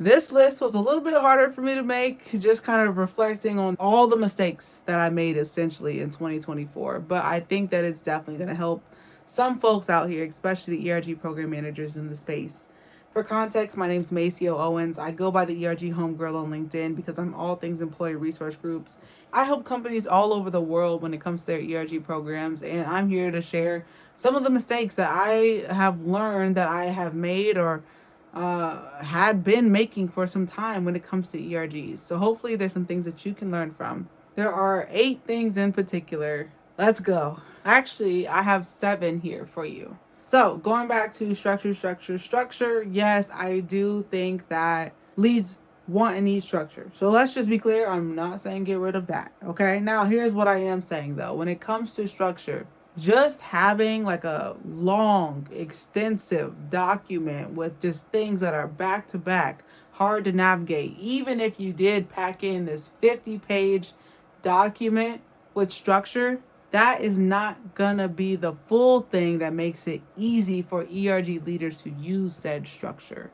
This list was a little bit harder for me to make, just kind of reflecting on all the mistakes that I made essentially in 2024. But I think that it's definitely going to help some folks out here, especially the ERG program managers in the space. For context, my name's Maceo Owens. I go by the ERG Homegirl on LinkedIn because I'm all things employee resource groups. I help companies all over the world when it comes to their ERG programs, and I'm here to share some of the mistakes that I have learned that I have made or had been making for some time when it comes to ERGs. So hopefully there's some things that you can learn from. There are 8 things in particular. Let's go. Actually, I have 7 here for you. So going back to structure. Yes, I do think that leads want and need structure. So let's just be clear. I'm not saying get rid of that. Okay. Now here's what I am saying though. When it comes to structure, just having like a long, extensive document with just things that are back to back, hard to navigate, even if you did pack in this 50-page document with structure, that is not gonna be the full thing that makes it easy for ERG leaders to use said structure.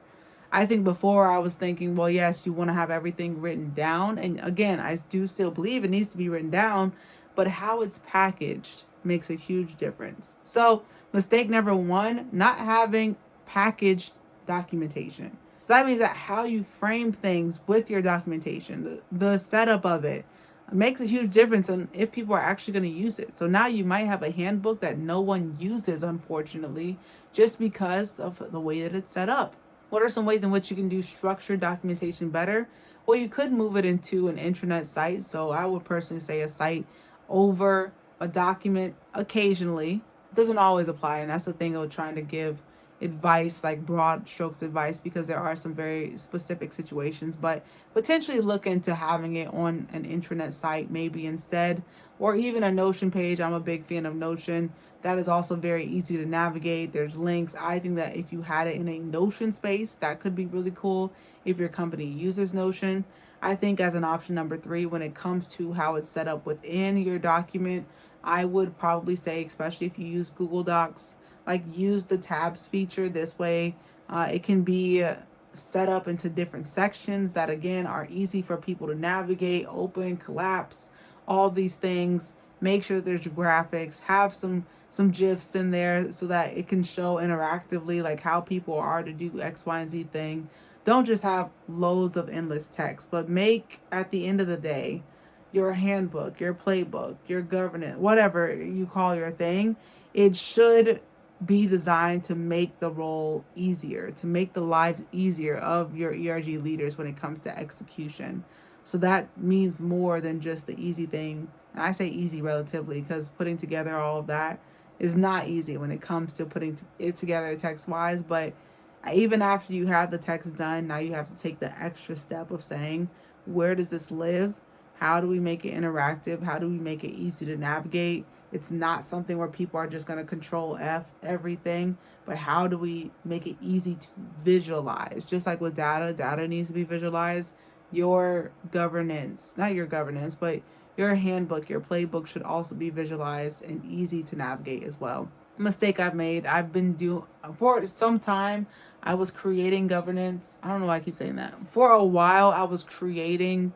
I think before I was thinking, well, yes, you want to have everything written down. And again, I do still believe it needs to be written down, but how it's packaged makes a huge difference. So, mistake number 1, not having packaged documentation. So that means that how you frame things with your documentation, the setup of it, makes a huge difference on if people are actually going to use it. So now you might have a handbook that no one uses, unfortunately, just because of the way that it's set up. What are some ways in which you can do structured documentation better? Well, you could move it into an intranet site. So I would personally say a site over a document occasionally. It doesn't always apply, and that's the thing of trying to give advice, like broad strokes advice, because there are some very specific situations, but potentially look into having it on an intranet site maybe instead, or even a Notion page. I'm a big fan of Notion. That is also very easy to navigate. There's links. I think that if you had it in a Notion space, that could be really cool if your company uses Notion. I think as an option number 3, when it comes to how it's set up within your document, I would probably say, especially if you use Google Docs, like use the tabs feature. This way it can be set up into different sections that again are easy for people to navigate, open, collapse, all these things. Make sure there's graphics, have some gifs in there so that it can show interactively like how people are to do X, Y, and Z thing. Don't just have loads of endless text, but make, at the end of the day, your handbook, your playbook, your governance, whatever you call your thing, it should be designed to make the role easier, to make the lives easier of your ERG leaders when it comes to execution. So that means more than just the easy thing. And I say easy relatively because putting together all of that is not easy when it comes to putting it together text wise. But even after you have the text done, now you have to take the extra step of saying, where does this live? How do we make it interactive? How do we make it easy to navigate? It's not something where people are just going to control F everything, but how do we make it easy to visualize? Just like with data needs to be visualized. Your governance, not your governance, but your handbook, your playbook should also be visualized and easy to navigate as well. Mistake I've made, I've been doing for some time. I was creating governance. I don't know why I keep saying that. For a while, I was creating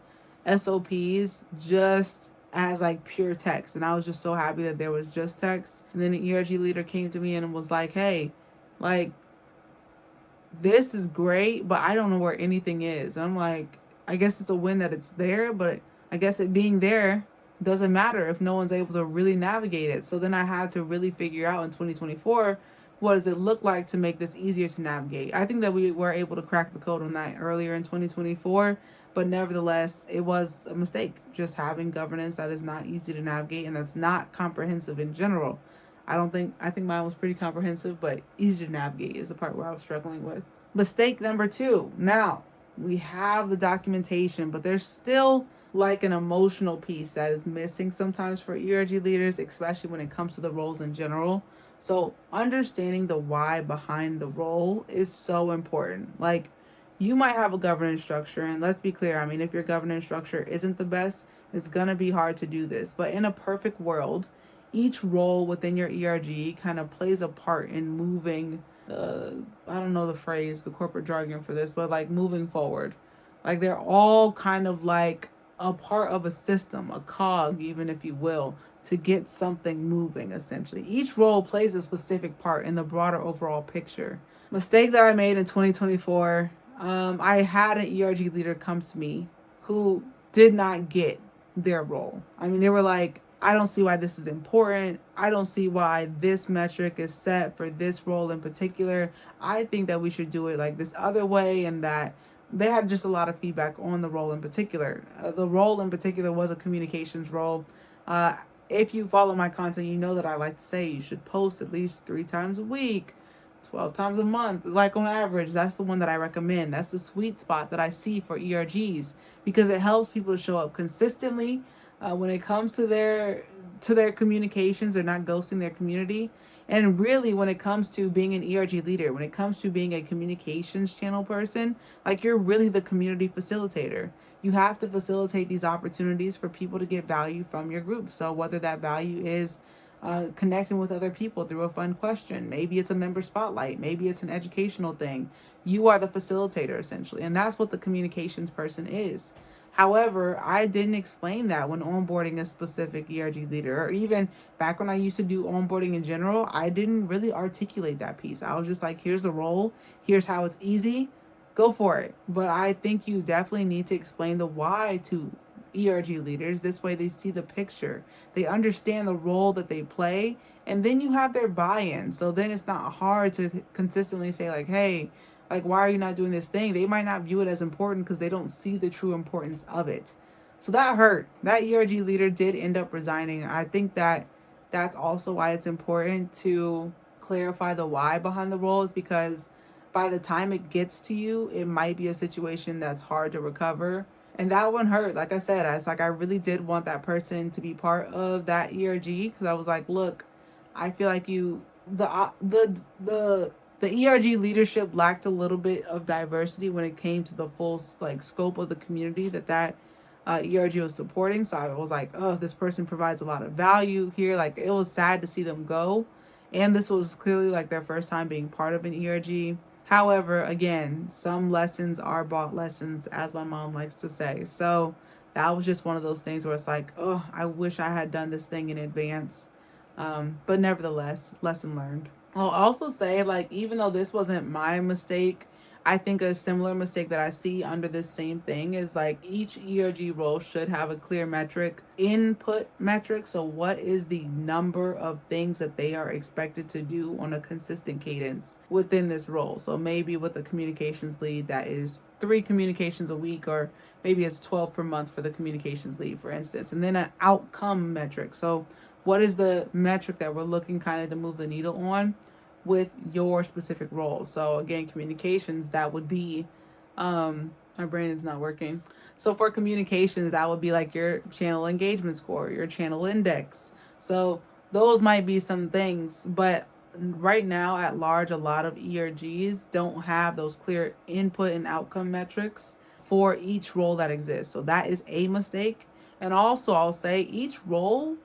SOPs just as like pure text, and I was just so happy that there was just text. And then the ERG leader came to me and was like, hey, like, this is great, but I don't know where anything is. And I'm like, I guess it's a win that it's there, but I guess it being there doesn't matter if no one's able to really navigate it. So then I had to really figure out in 2024, what does it look like to make this easier to navigate? I think that we were able to crack the code on that earlier in 2024, but nevertheless, it was a mistake just having governance that is not easy to navigate and that's not comprehensive in general. I think mine was pretty comprehensive, but easy to navigate is the part where I was struggling with. Mistake number 2. Now, we have the documentation, but there's still like an emotional piece that is missing sometimes for ERG leaders, especially when it comes to the roles in general. So understanding the why behind the role is so important. Like, you might have a governance structure, and let's be clear, I mean, if your governance structure isn't the best, it's gonna be hard to do this. But in a perfect world, each role within your ERG kind of plays a part in moving uh, I don't know the phrase, the corporate jargon for this, but like moving forward. Like they're all kind of like a part of a system, a cog, even if you will, to get something moving essentially. Each role plays a specific part in the broader overall picture. Mistake that I made in 2024, I had an ERG leader come to me who did not get their role. I mean, they were like, I don't see why this is important. I don't see why this metric is set for this role in particular. I think that we should do it like this other way, and that they had just a lot of feedback on the role in particular. The role in particular was a communications role. Uh, if you follow my content, you know that I like to say you should post at least 3 times a week, 12 times a month, like on average. That's the one that I recommend. That's the sweet spot that I see for ERGs, because it helps people to show up consistently when it comes to their communications. They're not ghosting their community. And really, when it comes to being an ERG leader, when it comes to being a communications channel person, like you're really the community facilitator. You have to facilitate these opportunities for people to get value from your group. So whether that value is connecting with other people through a fun question, maybe it's a member spotlight, maybe it's an educational thing, you are the facilitator essentially. And that's what the communications person is. However, I didn't explain that when onboarding a specific ERG leader, or even back when I used to do onboarding in general, I didn't really articulate that piece. I was just like, here's the role, here's how it's easy, go for it. But I think you definitely need to explain the why to ERG leaders. This way they see the picture, they understand the role that they play, and then you have their buy-in. So then it's not hard to consistently say like, hey, like, why are you not doing this thing? They might not view it as important because they don't see the true importance of it. So that hurt. That ERG leader did end up resigning. I think that that's also why it's important to clarify the why behind the roles, because by the time it gets to you, it might be a situation that's hard to recover. And that one hurt. Like I said, it's like I really did want that person to be part of that ERG, because I was like, look, I feel like the ERG leadership lacked a little bit of diversity when it came to the full like scope of the community that ERG was supporting. So I was like, oh, this person provides a lot of value here. Like, it was sad to see them go. And this was clearly like their first time being part of an ERG. However, again, some lessons are bought lessons, as my mom likes to say. So that was just one of those things where it's like, oh, I wish I had done this thing in advance. But nevertheless, lesson learned. I'll also say, like, even though this wasn't my mistake, I think a similar mistake that I see under this same thing is like each ERG role should have a clear metric, input metric. So what is the number of things that they are expected to do on a consistent cadence within this role? So maybe with a communications lead, that is 3 communications a week, or maybe it's 12 per month for the communications lead, for instance. And then an outcome metric. So what is the metric that we're looking kind of to move the needle on with your specific role? So again, communications, that would be, my brain is not working. So for communications, that would be like your channel engagement score, your channel index. So those might be some things, but right now at large, a lot of ERGs don't have those clear input and outcome metrics for each role that exists. So that is a mistake. And also I'll say each role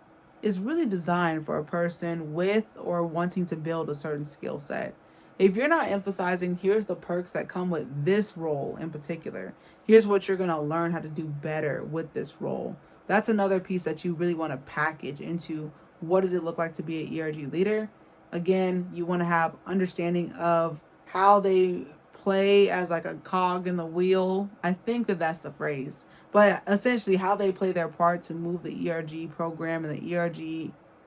is really designed for a person with or wanting to build a certain skill set. If you're not emphasizing, here's the perks that come with this role in particular, here's what you're going to learn how to do better with this role, that's another piece that you really want to package into what does it look like to be an ERG leader. Again, you want to have understanding of how they play as like a cog in the wheel. I think that that's the phrase, but essentially how they play their part to move the ERG program and the ERG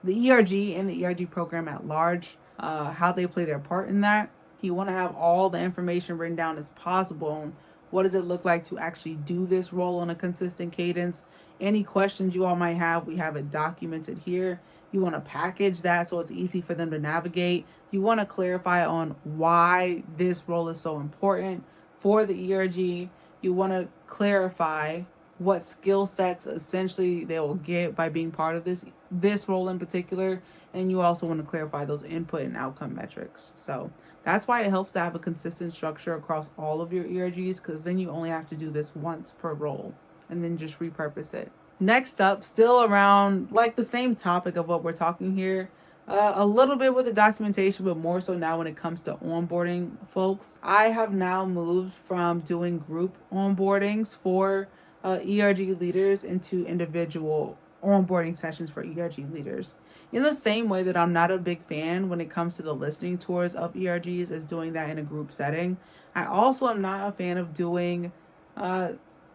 and the ERG program at large, how they play their part in that. You want to have all the information written down as possible on what does it look like to actually do this role on a consistent cadence. Any questions you all might have, we have it documented here. You want to package that so it's easy for them to navigate. You want to clarify on why this role is so important for the ERG. You want to clarify what skill sets essentially they will get by being part of this role in particular. And you also want to clarify those input and outcome metrics. So that's why it helps to have a consistent structure across all of your ERGs, because then you only have to do this once per role and then just repurpose it. Next up, still around like the same topic of what we're talking here, A little bit with the documentation, but more so now when it comes to onboarding folks. I have now moved from doing group onboardings for ERG leaders into individual onboarding sessions for ERG leaders. In the same way that I'm not a big fan when it comes to the listening tours of ERGs as doing that in a group setting, I also am not a fan of doing uh,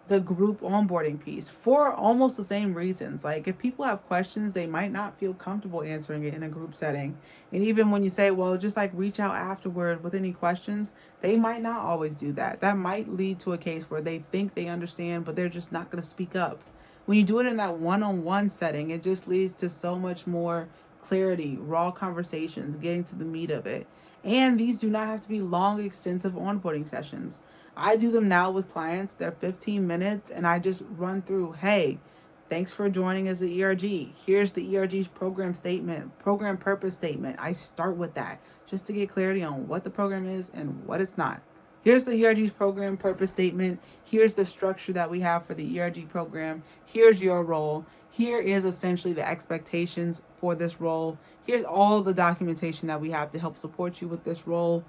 the group onboarding piece for almost the same reasons. Like if people have questions, they might not feel comfortable answering it in a group setting. And even when you say, well, just like reach out afterward with any questions, they might not always do that. That might lead to a case where they think they understand, but they're just not going to speak up. When you do it in that one-on-one setting, it just leads to so much more clarity, raw conversations, getting to the meat of it. And these do not have to be long, extensive onboarding sessions. I do them now with clients. They're 15 minutes and I just run through, hey, thanks for joining as the ERG. Here's the ERG's program statement, program purpose statement. I start with that just to get clarity on what the program is and what it's not. Here's the ERG's program purpose statement. Here's the structure that we have for the ERG program. Here's your role. Here is essentially the expectations for this role. Here's all the documentation that we have to help support you with this role.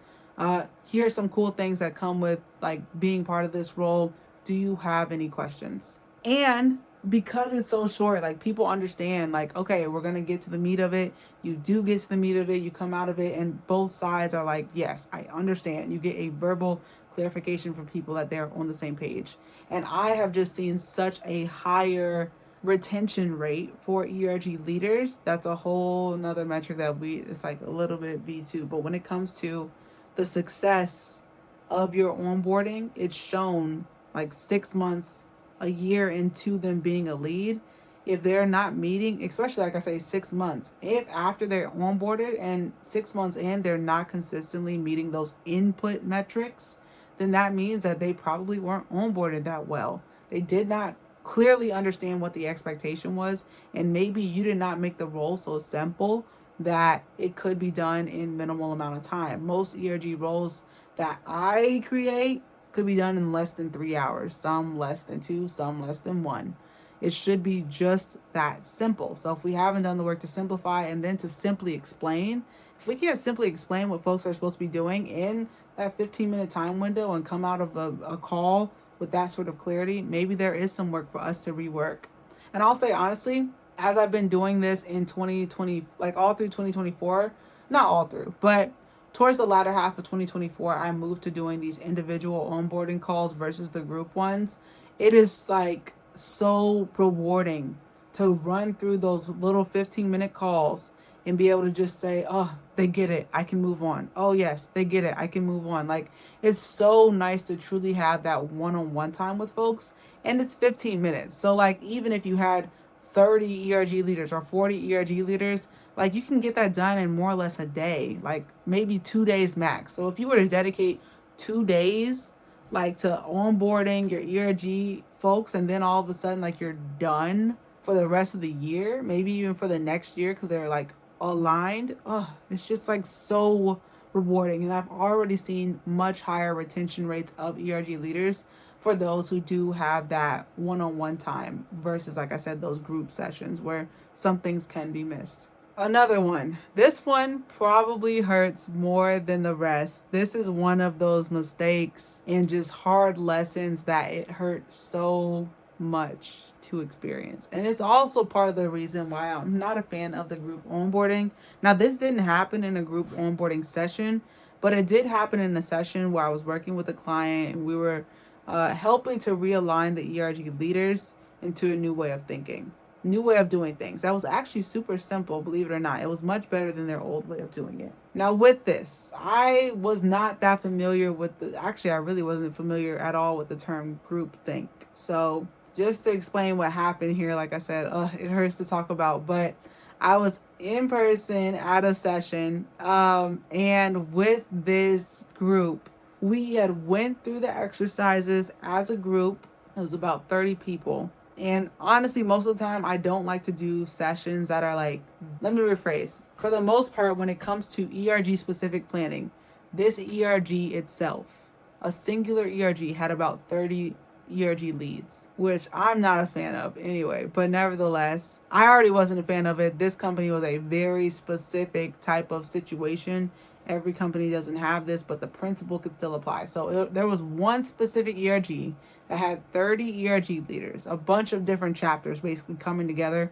Here's some cool things that come with like being part of this role. Do you have any questions? And because it's so short, like people understand like, okay, we're going to get to the meat of it. You do get to the meat of it. You come out of it and both sides are like, yes, I understand. You get a verbal clarification from people that they're on the same page. And I have just seen such a higher retention rate for ERG leaders. That's a whole nother metric that it's like a little bit V2. But when it comes to the success of your onboarding, it's shown like 6 months, a year into them being a lead. If they're not meeting, especially like I say, 6 months, if after they're onboarded and 6 months in, they're not consistently meeting those input metrics, then that means that they probably weren't onboarded that well. They did not clearly understand what the expectation was, and maybe you did not make the role so simple that it could be done in minimal amount of time. Most ERG roles that I create could be done in less than 3 hours, some less than 2, some less than 1. It should be just that simple. So if we haven't done the work to simplify and then to simply explain, if we can't simply explain what folks are supposed to be doing in that 15-minute time window and come out of a call with that sort of clarity, maybe there is some work for us to rework. And I'll say honestly, as I've been doing this in 2020, like all through 2024, not all through, but towards the latter half of 2024, I moved to doing these individual onboarding calls versus the group ones. It is like so rewarding to run through those little 15-minute calls and be able to just say, oh, they get it, I can move on. Oh yes, they get it, I can move on. Like it's so nice to truly have that one-on-one time with folks, and it's 15 minutes. So like even if you had 30 ERG leaders or 40 ERG leaders, like you can get that done in more or less a day, like maybe 2 days max. So if you were to dedicate 2 days like to onboarding your ERG folks, and then all of a sudden like you're done for the rest of the year, maybe even for the next year, because they're like aligned. Oh, it's just like so rewarding. And I've already seen much higher retention rates of ERG leaders for those who do have that one-on-one time versus, like I said, those group sessions where some things can be missed. Another one. This one probably hurts more than the rest. This is one of those mistakes and just hard lessons that it hurt so much to experience. And it's also part of the reason why I'm not a fan of the group onboarding. Now, this didn't happen in a group onboarding session, but it did happen in a session where I was working with a client and we were helping to realign the ERG leaders into a new way of thinking, new way of doing things. That was actually super simple, believe it or not. It was much better than their old way of doing it. Now with this, I was not that familiar with I really wasn't familiar at all with the term groupthink. So just to explain what happened here, like I said, it hurts to talk about, but I was in person at a session, and with this group, we had went through the exercises as a group. It was about 30 people. And honestly, most of the time, I don't like to do sessions that are like, let me rephrase. For the most part, when it comes to ERG specific planning, this ERG itself, a singular ERG had about 30 ERG leads, which I'm not a fan of anyway. But nevertheless, I already wasn't a fan of it. This company was a very specific type of situation. Every company doesn't have this, but the principle could still apply. So there was one specific ERG that had 30 ERG leaders, a bunch of different chapters basically coming together.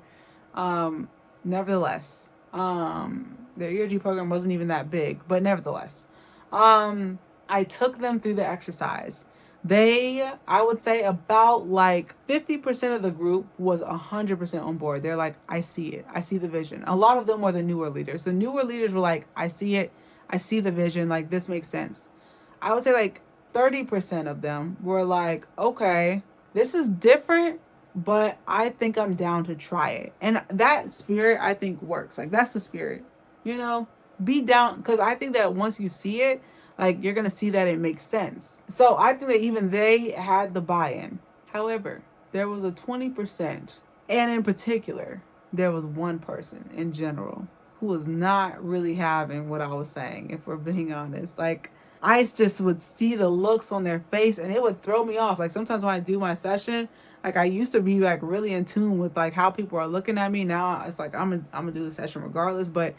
Nevertheless, their ERG program wasn't even that big, but nevertheless, I took them through the exercise. I would say about like 50% of the group was 100% on board. They're like, I see it. I see the vision. A lot of them were the newer leaders. The newer leaders were like, I see it. I see the vision. Like, this makes sense. I would say like 30% of them were like, okay, this is different, but I think I'm down to try it. And that spirit, I think, works. Like, that's the spirit, be down. Because I think that once you see it, like, you're going to see that it makes sense. So I think that even they had the buy-in. However, there was a 20%. And in particular, there was one person in general who was not really having what I was saying, if we're being honest. Like, I just would see the looks on their face and it would throw me off. Like, sometimes when I do my session, like, I used to be like really in tune with like how people are looking at me. Now it's like I'm gonna do the session regardless. But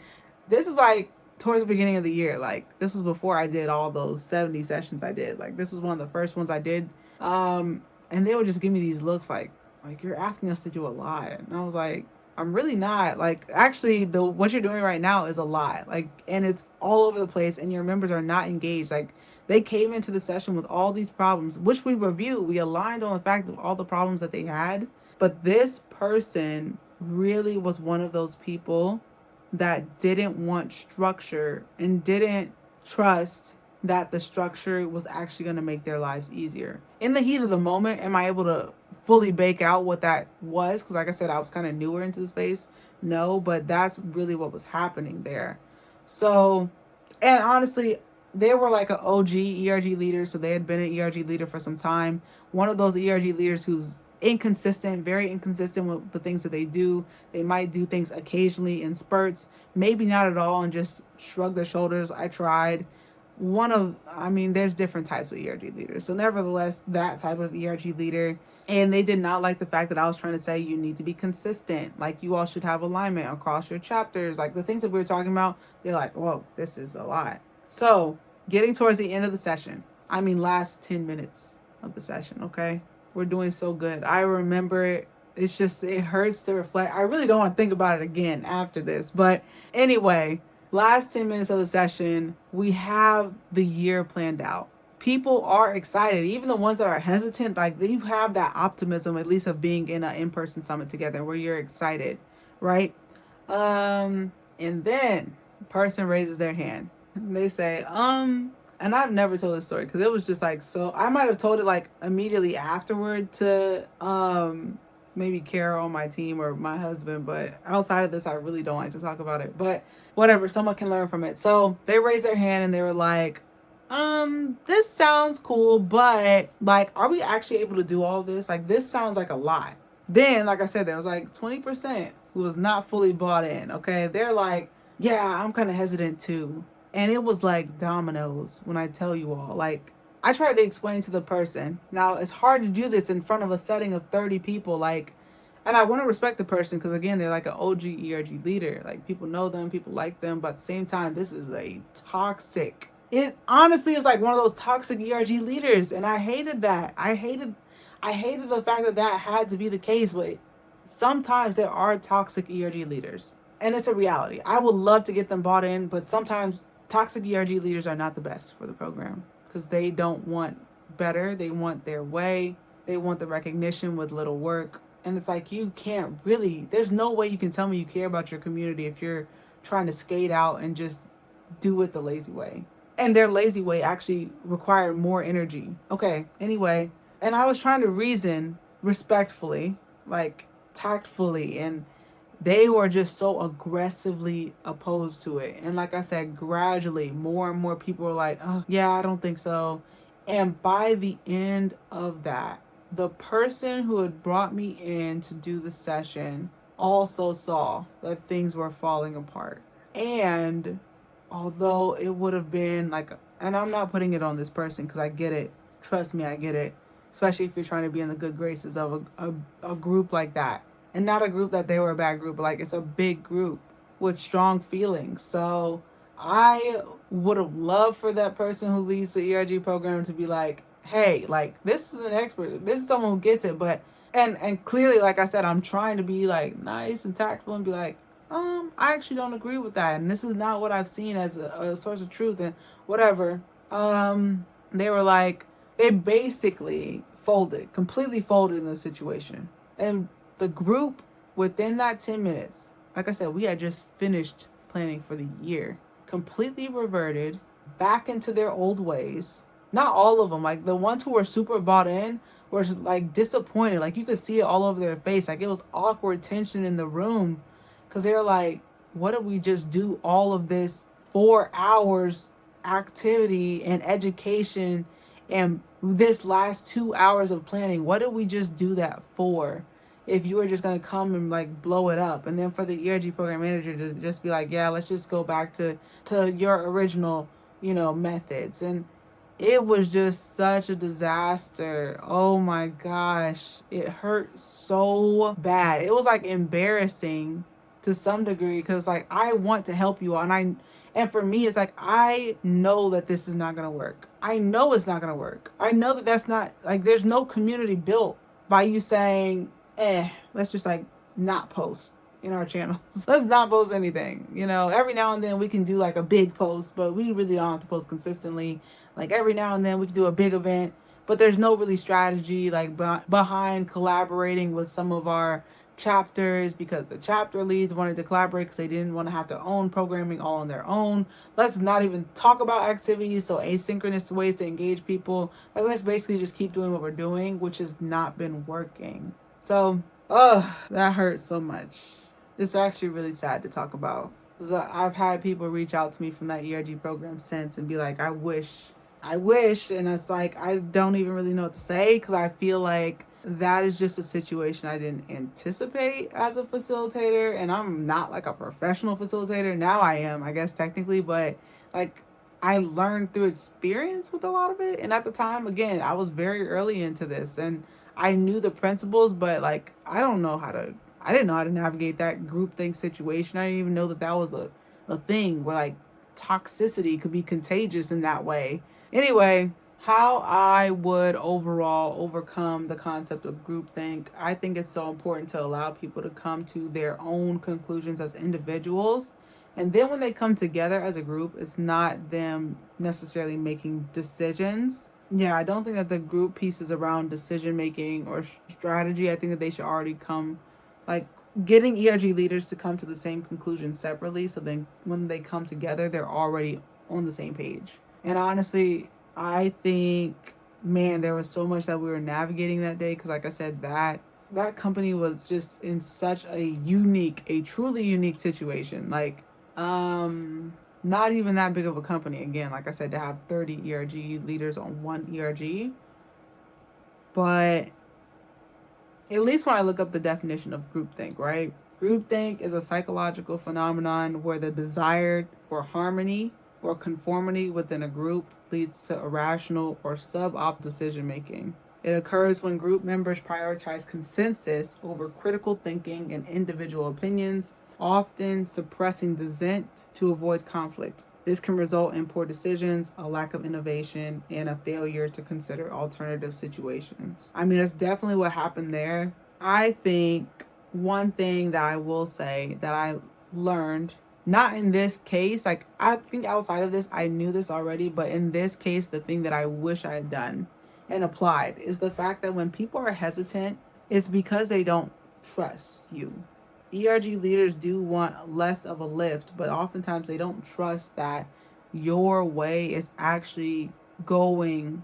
this is like towards the beginning of the year. Like, this was before I did all those 70 sessions I did. Like, this was one of the first ones I did. And they would just give me these looks like you're asking us to do a lot. And I was like, I'm really not. Like, actually, what you're doing right now is a lot. Like, and it's all over the place, and your members are not engaged. Like, they came into the session with all these problems, which we reviewed. We aligned on the fact of all the problems that they had. But this person really was one of those people that didn't want structure and didn't trust that the structure was actually going to make their lives easier. In the heat of the moment, am I able to fully bake out what that was? Because like I said, I was kind of newer into the space. No, but that's really what was happening there. So, and honestly, they were like an OG ERG leader. So they had been an ERG leader for some time. One of those ERG leaders who's inconsistent, very inconsistent with the things that they do. They might do things occasionally in spurts, maybe not at all, and just shrug their shoulders. I tried. There's different types of ERG leaders. So nevertheless, that type of ERG leader, and they did not like the fact that I was trying to say you need to be consistent. Like, you all should have alignment across your chapters. Like, the things that we were talking about, they're like, whoa, this is a lot. So getting towards the end of the session, last 10 minutes of the session, okay? We're doing so good. I remember it. It's just, it hurts to reflect. I really don't want to think about it again after this. But anyway, last 10 minutes of the session, we have the year planned out. People are excited. Even the ones that are hesitant, like, you have that optimism, at least of being in an in-person summit together where you're excited, right? And then the person raises their hand. They say, and I've never told this story because it was just like, so I might have told it like immediately afterward to maybe Carol on my team or my husband, but outside of this, I really don't like to talk about it. But whatever, someone can learn from it. So they raised their hand and they were like, this sounds cool, but like, are we actually able to do all this? Like, this sounds like a lot. Then, like I said, there was like 20% who was not fully bought in. Okay. They're like, yeah, I'm kind of hesitant too. And it was like dominoes when I tell you all. Like, I tried to explain to the person. Now, it's hard to do this in front of a setting of 30 people. Like, and I want to respect the person because, again, they're like an OG ERG leader. Like, people know them, people like them. But at the same time, this is a toxic. It honestly is like one of those toxic ERG leaders. And I hated that. I hated the fact that that had to be the case. But sometimes there are toxic ERG leaders. And it's a reality. I would love to get them bought in, but sometimes toxic ERG leaders are not the best for the program because they don't want better. They want their way. They want the recognition with little work. And it's like, you can't really, there's no way you can tell me you care about your community if you're trying to skate out and just do it the lazy way. And their lazy way actually required more energy. Okay, anyway. And I was trying to reason respectfully, like tactfully, and they were just so aggressively opposed to it. And like I said, gradually, more and more people were like, oh, yeah, I don't think so. And by the end of that, the person who had brought me in to do the session also saw that things were falling apart. And although it would have been like, and I'm not putting it on this person because I get it. Trust me, I get it. especially if you're trying to be in the good graces of a group like that. And not a group that they were a bad group, but like it's a big group with strong feelings. So I would have loved for that person who leads the ERG program to be like, hey, like this is an expert. This is someone who gets it. But and clearly, like I said, I'm trying to be like nice and tactful and be like, I actually don't agree with that. And this is not what I've seen as a source of truth and whatever. They were like, they basically completely folded in the situation. And the group within that 10 minutes, like I said, we had just finished planning for the year, completely reverted back into their old ways. Not all of them, like the ones who were super bought in were like disappointed. Like you could see it all over their face. Like it was awkward tension in the room because they were like, what did we just do all of this 4 hours activity and education and this last 2 hours of planning? What did we just do that for? If you were just going to come and like blow it up, and then for the ERG program manager to just be like, yeah, let's just go back to your original, methods. And it was just such a disaster. Oh my gosh. It hurt so bad. It was like embarrassing to some degree because like I want to help you all, and for me it's like I know that this is not going to work. I know it's not going to work. I know that that's not like there's no community built by you saying, let's just like not post in our channels. Let's not post anything. Every now and then we can do like a big post, but we really don't have to post consistently. Like every now and then we can do a big event, but there's no really strategy like behind collaborating with some of our chapters because the chapter leads wanted to collaborate because they didn't want to have to own programming all on their own. Let's not even talk about activities, so asynchronous ways to engage people. Like let's basically just keep doing what we're doing, which has not been working. So, that hurts so much. It's actually really sad to talk about. I've had people reach out to me from that ERG program since and be like, I wish. And it's like, I don't even really know what to say because I feel like that is just a situation I didn't anticipate as a facilitator. And I'm not like a professional facilitator. Now I am, I guess, technically, but like I learned through experience with a lot of it. And at the time, again, I was very early into this and I knew the principles, but like, I didn't know how to navigate that groupthink situation. I didn't even know that was a thing where like toxicity could be contagious in that way. Anyway, how I would overall overcome the concept of groupthink. I think it's so important to allow people to come to their own conclusions as individuals. And then when they come together as a group, it's not them necessarily making decisions. Yeah, I don't think that the group pieces around decision making or strategy, I think that they should already come, like getting ERG leaders to come to the same conclusion separately. So then when they come together, they're already on the same page. And honestly, I think, man, there was so much that we were navigating that day. Because like I said, that company was just in such a truly unique situation. Like, not even that big of a company. Again, like I said, to have 30 ERG leaders on one ERG. But at least when I look up the definition of groupthink, right? Groupthink is a psychological phenomenon where the desire for harmony or conformity within a group leads to irrational or suboptimal decision making. It occurs when group members prioritize consensus over critical thinking and individual opinions, often suppressing dissent to avoid conflict. This can result in poor decisions, a lack of innovation, and a failure to consider alternative situations. I mean, that's definitely what happened there. I think one thing that I will say that I learned, not in this case, like I think outside of this, I knew this already, but in this case, the thing that I wish I had done and applied is the fact that when people are hesitant, it's because they don't trust you. ERG leaders do want less of a lift, but oftentimes they don't trust that your way is actually going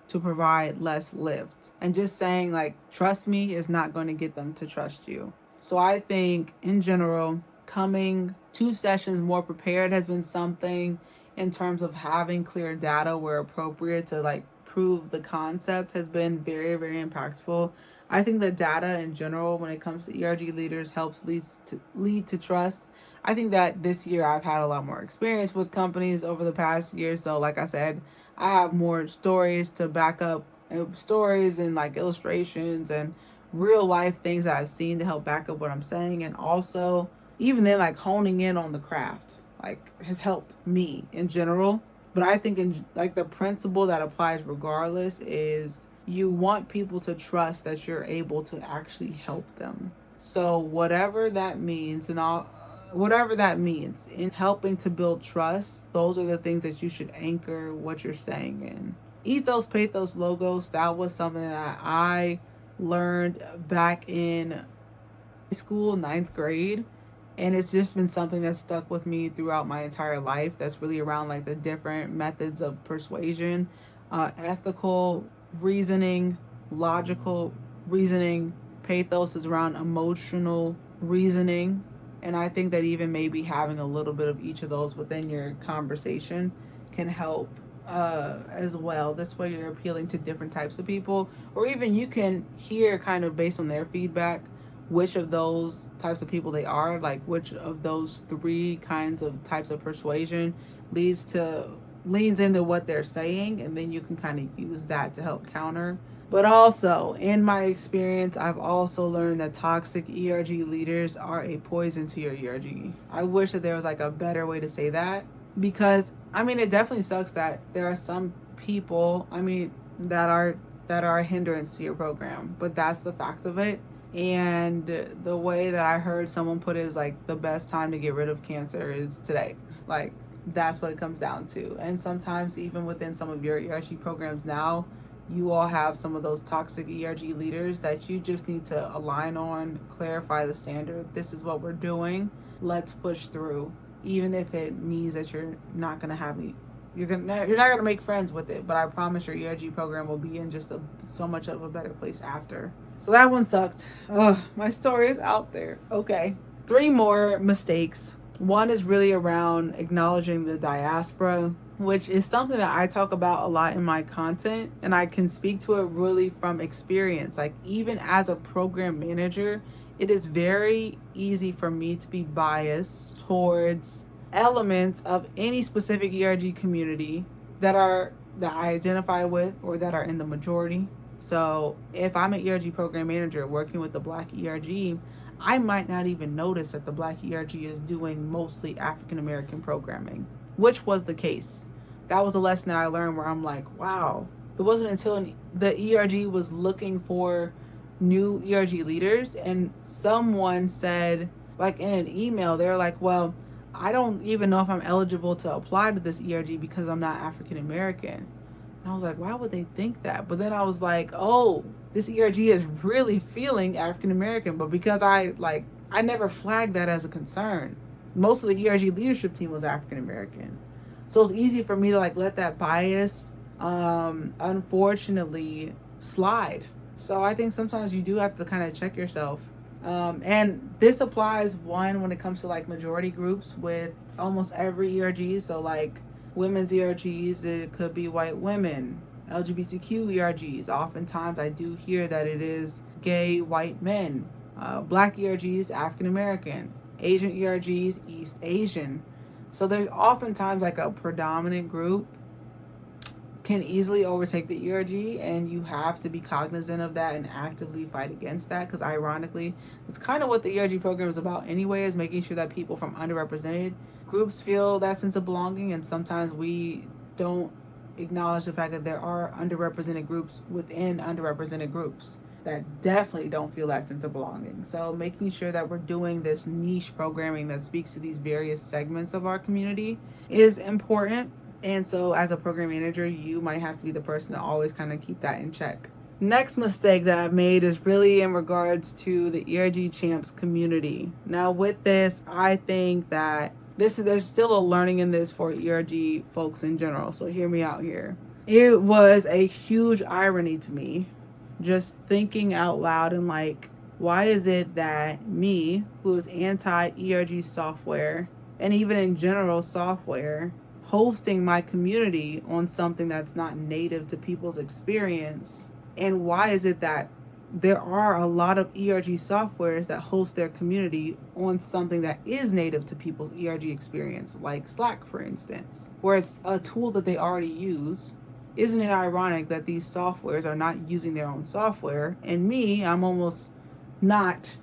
to provide less lift. And just saying like, trust me is not going to get them to trust you. So I think in general, coming 2 sessions more prepared has been something in terms of having clear data where appropriate to like prove the concept has been very, very impactful. I think that data in general, when it comes to ERG leaders, helps lead to trust. I think that this year I've had a lot more experience with companies over the past year. So like I said, I have more stories to back up stories and like illustrations and real life things that I've seen to help back up what I'm saying. And also, even then, like honing in on the craft, like has helped me in general. But I think in like the principle that applies regardless is you want people to trust that you're able to actually help them. So whatever that means, whatever that means in helping to build trust, those are the things that you should anchor what you're saying in. Ethos, pathos, logos, that was something that I learned back in school, ninth grade. And it's just been something that's stuck with me throughout my entire life. That's really around like the different methods of persuasion, ethical reasoning, logical reasoning. Pathos is around emotional reasoning. And I think that even maybe having a little bit of each of those within your conversation can help as well. This way you're appealing to different types of people, or even you can hear kind of based on their feedback which of those types of people they are, like which of those three kinds of types of persuasion leans into what they're saying, and then you can kind of use that to help counter. But also, in my experience, I've also learned that toxic ERG leaders are a poison to your ERG. I wish that there was like a better way to say that, because I mean, it definitely sucks that there are some people, I mean, that are a hindrance to your program, but that's the fact of it. And the way that I heard someone put it is like the best time to get rid of cancer is today. Like that's what it comes down to. And sometimes even within some of your ERG programs now, you all have some of those toxic ERG leaders that you just need to align on, clarify the standard. This is what we're doing. Let's push through. Even if it means that you're not going to have any, you're not going to make friends with it, but I promise your ERG program will be in just so much of a better place after. So that one sucked. Oh, my story is out there. Okay. 3 more mistakes. One is really around acknowledging the diaspora, which is something that I talk about a lot in my content, and I can speak to it really from experience. Like even as a program manager, it is very easy for me to be biased towards elements of any specific ERG community that I identify with or that are in the majority. So if I'm an ERG program manager working with the Black ERG, I might not even notice that the Black ERG is doing mostly African American programming, which was the case. That was a lesson that I learned where I'm like, wow, it wasn't until the ERG was looking for new ERG leaders and someone said, like in an email, they're like, well, I don't even know if I'm eligible to apply to this ERG because I'm not African American. And I was like, why would they think that? But then I was like, oh, this ERG is really feeling African American. But because I never flagged that as a concern. Most of the ERG leadership team was African American. So it's easy for me to like let that bias, unfortunately, slide. So I think sometimes you do have to kind of check yourself. And this applies when it comes to like majority groups with almost every ERG. So like women's ERGs, it could be white women. LGBTQ ERGs, oftentimes I do hear that it is gay white men. Black ERGs, African American. Asian ERGs, East Asian. So there's oftentimes like a predominant group can easily overtake the ERG, and you have to be cognizant of that and actively fight against that, because ironically, it's kind of what the ERG program is about anyway, is making sure that people from underrepresented groups feel that sense of belonging. And sometimes we don't acknowledge the fact that there are underrepresented groups within underrepresented groups that definitely don't feel that sense of belonging. So making sure that we're doing this niche programming that speaks to these various segments of our community is important. And so as a program manager, you might have to be the person to always kind of keep that in check. Next mistake that I've made is really in regards to the ERG Champs community. Now with this, I think that there's still a learning in this for ERG folks in general. So hear me out here. It was a huge irony to me, just thinking out loud and like, why is it that me, who is anti-ERG software and even in general software, hosting my community on something that's not native to people's experience? And why is it that there are a lot of ERG softwares that host their community on something that is native to people's ERG experience, like Slack, for instance, where it's a tool that they already use. isn't it ironic that these softwares are not using their own software? And me, I'm almost not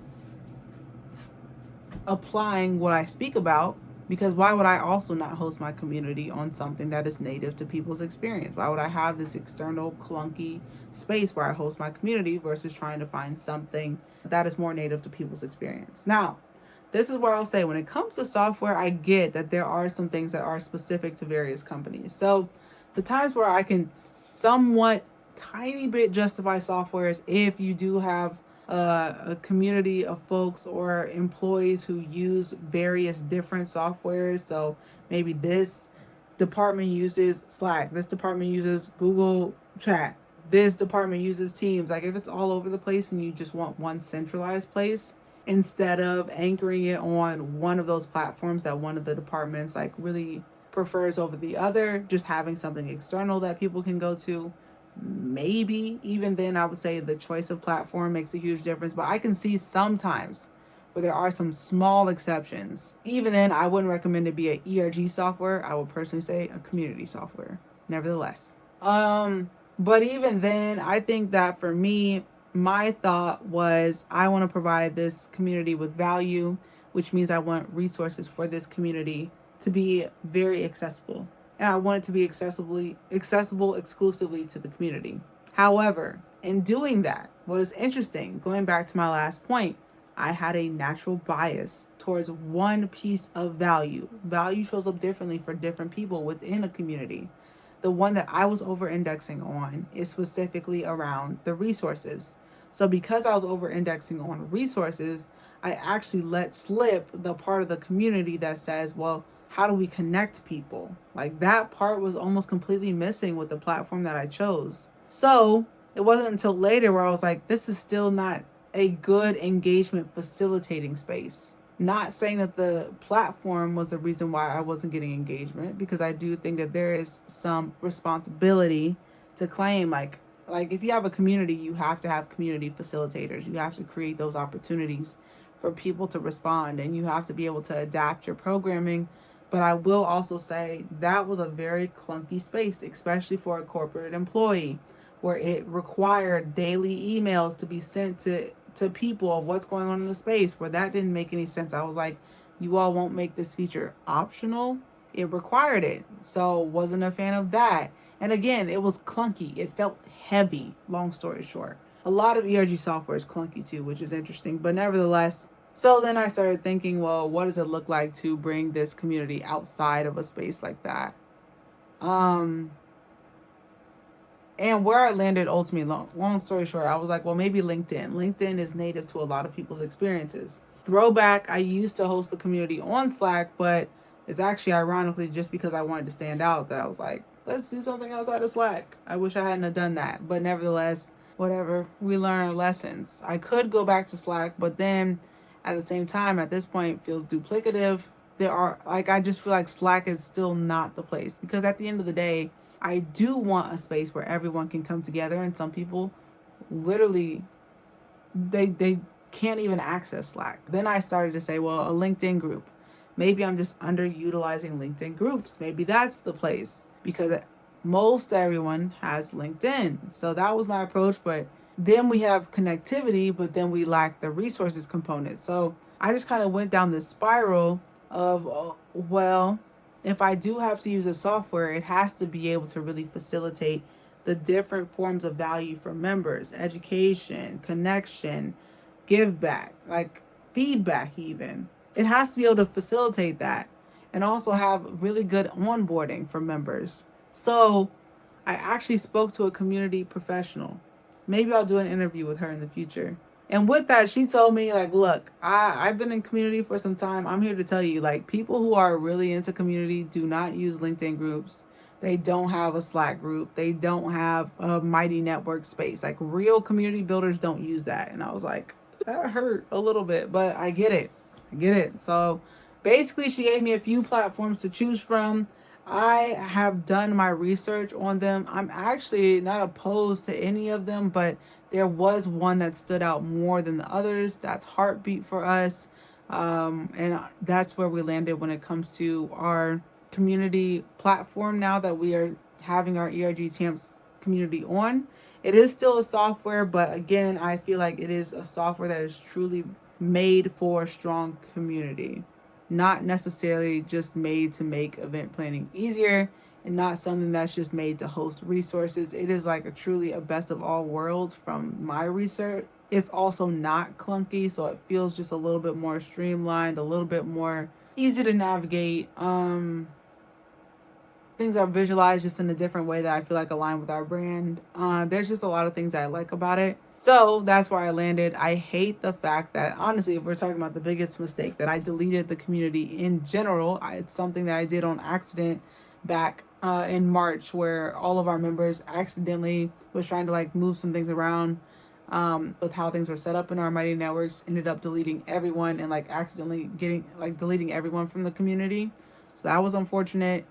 applying what I speak about, because why would I also not host my community on something that is native to people's experience? Why would I have this external clunky space where I host my community versus trying to find something that is more native to people's experience? Now, this is where I'll say, when it comes to software, I get that there are some things that are specific to various companies. So the times where I can somewhat tiny bit justify software is if you do have a community of folks or employees who use various different softwares. So maybe this department uses Slack, this department uses Google Chat, this department uses Teams. Like if it's all over the place and you just want one centralized place, instead of anchoring it on one of those platforms that one of the departments like really prefers over the other, just having something external that people can go to. Maybe even then I would say the choice of platform makes a huge difference, but I can see sometimes where there are some small exceptions. Even then, I wouldn't recommend it be an ERG software. I would personally say a community software, nevertheless. But even then, I think that for me, my thought was I want to provide this community with value, which means I want resources for this community to be very accessible. And I want it to be accessible exclusively to the community. However, in doing that, what is interesting, going back to my last point, I had a natural bias towards one piece of value. Value shows up differently for different people within a community. The one that I was over-indexing on is specifically around the resources. So because I was over-indexing on resources, I actually let slip the part of the community that says, well, how do we connect people? Like that part was almost completely missing with the platform that I chose. So it wasn't until later where I was like, this is still not a good engagement facilitating space. Not saying that the platform was the reason why I wasn't getting engagement, because I do think that there is some responsibility to claim, like if you have a community, you have to have community facilitators. You have to create those opportunities for people to respond, and you have to be able to adapt your programming. But I will also say that was a very clunky space, especially for a corporate employee, where it required daily emails to be sent to people of what's going on in the space, where that didn't make any sense. I was like, you all won't make this feature optional. It required it. So wasn't a fan of that. And again, it was clunky. It felt heavy, long story short. A lot of ERG software is clunky too, which is interesting, but nevertheless. So then I started thinking, well, what does it look like to bring this community outside of a space like that? And where I landed ultimately, long story short, I was like, well, maybe LinkedIn. LinkedIn is native to a lot of people's experiences. Throwback, I used to host the community on Slack, but it's actually ironically just because I wanted to stand out that I was like, let's do something outside of Slack. I wish I hadn't have done that. But nevertheless, whatever, we learn our lessons. I could go back to Slack, but then at the same time, at this point, feels duplicative. I just feel like Slack is still not the place, because at the end of the day, I do want a space where everyone can come together, and some people literally, they can't even access Slack. Then I started to say, well, a LinkedIn group. Maybe I'm just underutilizing LinkedIn groups. Maybe that's the place, because most everyone has LinkedIn. So that was my approach, but then we have connectivity, but then we lack the resources component. So I just kind of went down this spiral of, well, if I do have to use a software, it has to be able to really facilitate the different forms of value for members, education, connection, give back, like feedback even. It has to be able to facilitate that and also have really good onboarding for members. So I actually spoke to a community professional. Maybe I'll do an interview with her in the future. And with that, she told me, like, look, I've been in community for some time. I'm here to tell you, like, people who are really into community do not use LinkedIn groups. They don't have a Slack group. They don't have a mighty network space. Like, real community builders don't use that. And I was like, that hurt a little bit, but I get it. So basically, she gave me a few platforms to choose from. I have done my research on them. I'm actually not opposed to any of them, but there was one that stood out more than the others. That's Heartbeat for us. And that's where we landed when it comes to our community platform now that we having our ERG Champs community on. It is still a software, but again, I feel like it is a software that is truly made for a strong community, not necessarily just made to make event planning easier, and not something that's just made to host resources. It is like a truly a best of all worlds from my research. It's also not clunky, so it feels just a little bit more streamlined, a little bit more easy to navigate. Things are visualized just in a different way that I feel like align with our brand. There's just a lot of things I like about it. So that's where I landed. I hate the fact that, honestly, if we're talking about the biggest mistake, that I deleted the community in general. It's something that I did on accident back in March, where all of our members accidentally was trying to like move some things around with how things were set up in our Mighty Networks, ended up deleting everyone and like accidentally deleting everyone from the community. So that was unfortunate.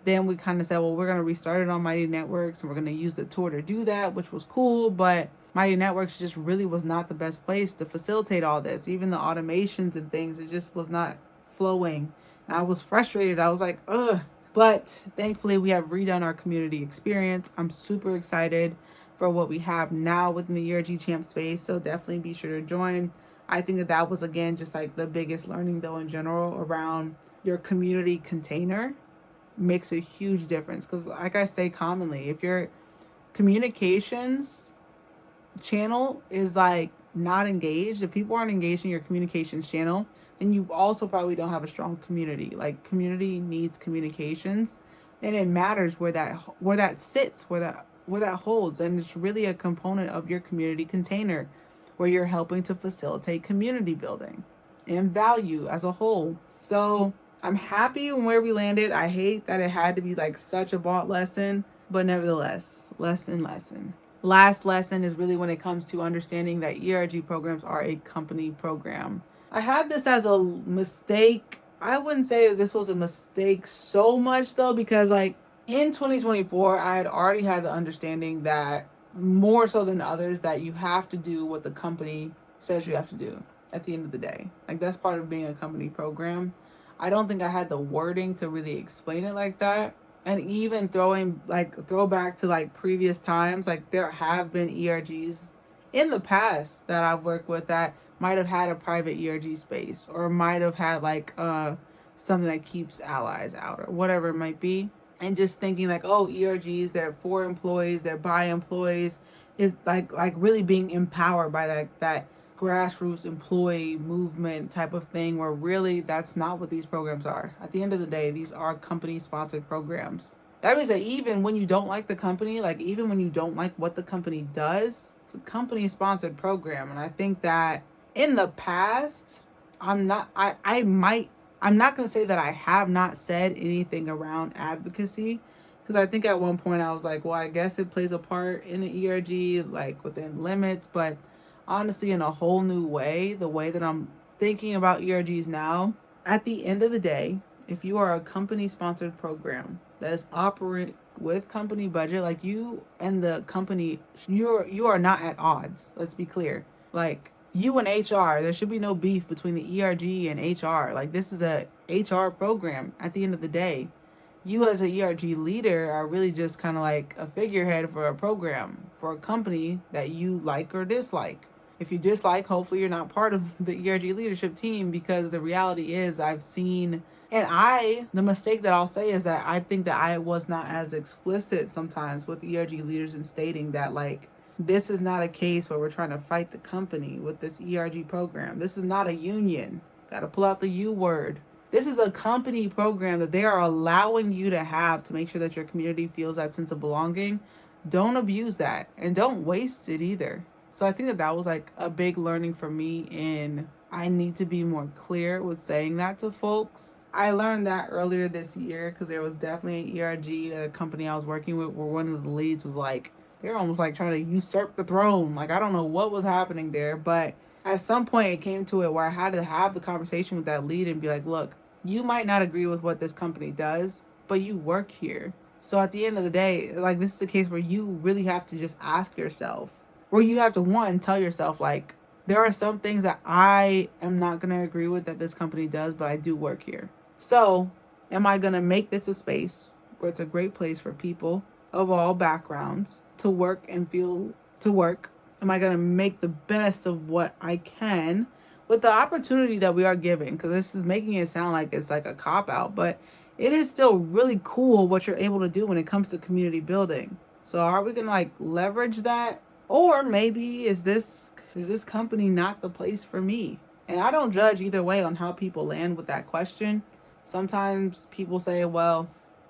Then we kind of said, well, we're going to restart it on Mighty Networks and we're going to use the tour to do that, which was cool. But Mighty Networks just really was not the best place to facilitate all this. Even the automations and things, it just was not flowing. And I was frustrated. I was like, ugh. But thankfully, we have redone our community experience. I'm super excited for what we have now within the ERG Champ space. So definitely be sure to join. I think that was, again, just like the biggest learning, though, in general around your community container. Makes a huge difference, because like I say commonly, if your communications channel is like not engaged, if people aren't engaged in your communications channel, then you also probably don't have a strong community. Like, community needs communications, and it matters where that sits, where that holds, and it's really a component of your community container where you're helping to facilitate community building and value as a whole. So I'm happy where we landed. I hate that it had to be like such a bought lesson, but nevertheless, lesson. Last lesson is really when it comes to understanding that ERG programs are a company program. I had this as a mistake. I wouldn't say that this was a mistake so much though, because like in 2024, I had already had the understanding that more so than others that you have to do what the company says you have to do at the end of the day. Like, that's part of being a company program. I don't think I had the wording to really explain it like that. And even throw back to like previous times, like there have been ERGs in the past that I've worked with that might have had a private ERG space, or might have had like something that keeps allies out, or whatever it might be. And just thinking like, oh, ERGs, they're for employees, they're by employees, is like really being empowered by that grassroots employee movement type of thing, where really that's not what these programs are. At the end of the day, these are company sponsored programs. That means that even when you don't like the company, like even when you don't like what the company does, it's a company sponsored program. And I think that in the past, I'm not going to say that I have not said anything around advocacy, because I think at one point I was like, well, I guess it plays a part in the ERG, like within limits, but honestly, in a whole new way, the way that I'm thinking about ERGs now, at the end of the day, if you are a company sponsored program that is operate with company budget, like you and the company, you are not at odds. Let's be clear. Like, you and HR, there should be no beef between the ERG and HR. Like, this is a HR program at the end of the day. You as a ERG leader are really just kind of like a figurehead for a program, for a company that you like or dislike. If you dislike, hopefully you're not part of the ERG leadership team, because the reality is I've seen, and the mistake that I'll say is that I think that I was not as explicit sometimes with ERG leaders in stating that, like, this is not a case where we're trying to fight the company with this ERG program. This is not a union. Got to pull out the U word. This is a company program that they are allowing you to have to make sure that your community feels that sense of belonging. Don't abuse that, and don't waste it either. So I think that was like a big learning for me, and I need to be more clear with saying that to folks. I learned that earlier this year, because there was definitely an ERG, a company I was working with, where one of the leads was like, they're almost like trying to usurp the throne. Like, I don't know what was happening there, but at some point it came to it where I had to have the conversation with that lead and be like, look, you might not agree with what this company does, but you work here. So at the end of the day, like, this is a case where you really have to just ask yourself, where you have to, one, tell yourself, like, there are some things that I am not going to agree with that this company does, but I do work here. So am I going to make this a space where it's a great place for people of all backgrounds to work and feel to work? Am I going to make the best of what I can with the opportunity that we are given? Because this is making it sound like it's like a cop out, but it is still really cool what you're able to do when it comes to community building. So are we going to like leverage that? Or maybe is this company not the place for me? And I don't judge either way on how people land with that question. Sometimes people say, well,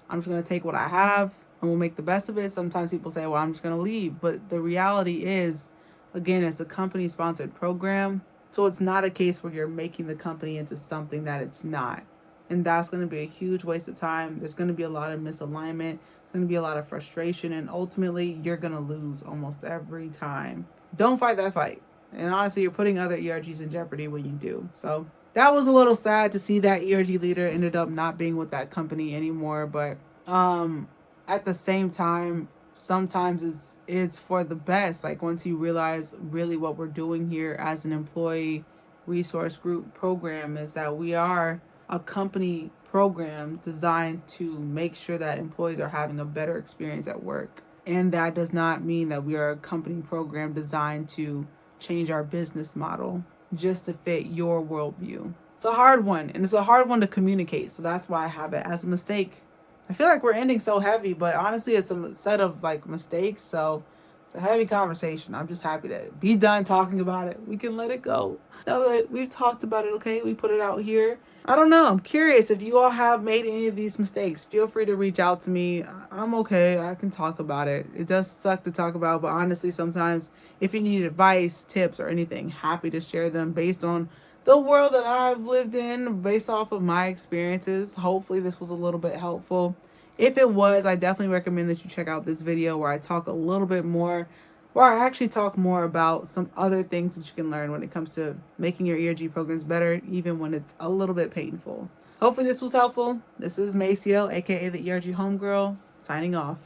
I'm just going to take what I have and we'll make the best of it. Sometimes people say, well, I'm just going to leave. But the reality is, again, it's a company sponsored program. So it's not a case where you're making the company into something that it's not. And that's going to be a huge waste of time. There's going to be a lot of misalignment. There's going to be a lot of frustration. And ultimately, you're going to lose almost every time. Don't fight that fight. And honestly, you're putting other ERGs in jeopardy when you do. So that was a little sad to see that ERG leader ended up not being with that company anymore. But at the same time, sometimes it's for the best. Like once you realize really what we're doing here as an employee resource group program is that we are a company program designed to make sure that employees are having a better experience at work. And that does not mean that we are a company program designed to change our business model just to fit your worldview. It's a hard one, and it's a hard one to communicate. So that's why I have it as a mistake. I feel like we're ending so heavy, but honestly, it's a set of like mistakes. So it's a heavy conversation. I'm just happy to be done talking about it. We can let it go. Now that we've talked about it, okay, we put it out here. I don't know. I'm curious if you all have made any of these mistakes. Feel free to reach out to me. I'm okay. I can talk about it. It does suck to talk about, but honestly, sometimes if you need advice, tips, or anything, happy to share them based on the world that I've lived in, based off of my experiences. Hopefully this was a little bit helpful. If it was, I definitely recommend that you check out this video where I talk a little bit more, where I actually talk more about some other things that you can learn when it comes to making your ERG programs better, even when it's a little bit painful. Hopefully this was helpful. This is Maciel, aka the ERG Homegirl, signing off.